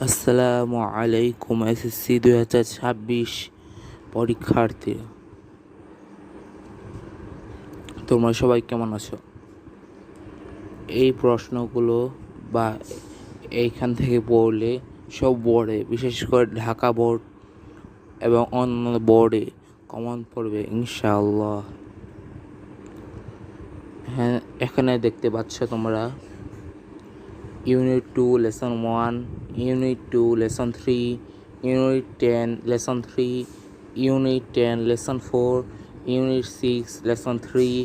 আসসালামু আলাইকুম এসএসসি 2026 পরীক্ষার্থী, তোমরা সবাই কেমন আছো? এই প্রশ্নগুলো বা এইখান থেকে পড়লে সব বোর্ডে, বিশেষ করে ঢাকা বোর্ড এবং অন্য বোর্ডে কমন পড়বে ইনশাআল্লাহ। হ্যাঁ, এখানে দেখতে পাচ্ছ তোমরা unit 2 lesson 1, unit 2 lesson 3, unit 10 lesson 3, unit 10 lesson 4, unit 6 lesson 3,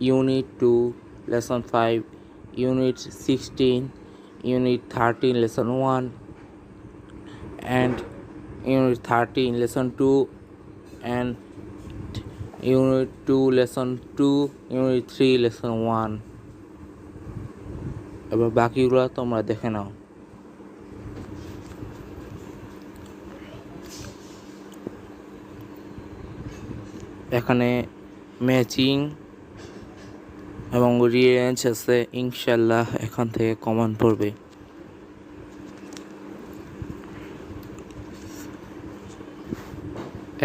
unit 2 lesson 5, unit 16, unit 13 lesson 1 and unit 13 lesson 2 and unit 2 lesson 2, unit 3 lesson 1। এবার বাকিগুলো তোমরা দেখে নাও। এখানে ম্যাচিং এবং রিয়ারেঞ্জ আছে, ইনশাল্লাহ এখান থেকে কমন পড়বে।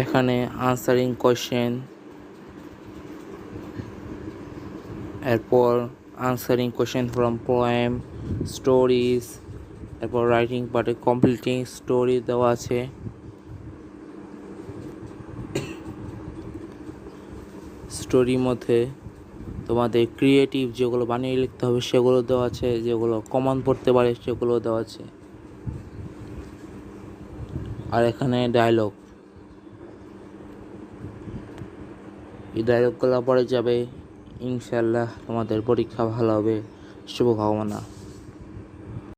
এখানে আনসারিং কোয়েশ্চেন, এরপর answering question from poem, stories, এরপর রাইটিং পার্টে কমপ্লিটিং স্টোরি দেওয়া আছে। স্টোরির মধ্যে তোমাদের ক্রিয়েটিভ যেগুলো বানিয়ে লিখতে হবে সেগুলো দেওয়া আছে, যেগুলো কমন পড়তে পারে সেগুলো দেওয়া আছে। আর এখানে ডায়লগ, এই ডায়লগগুলো পড়ে যাবে, ইনশাল্লাহ তোমাদের পরীক্ষা ভালো হবে। শুভকামনা।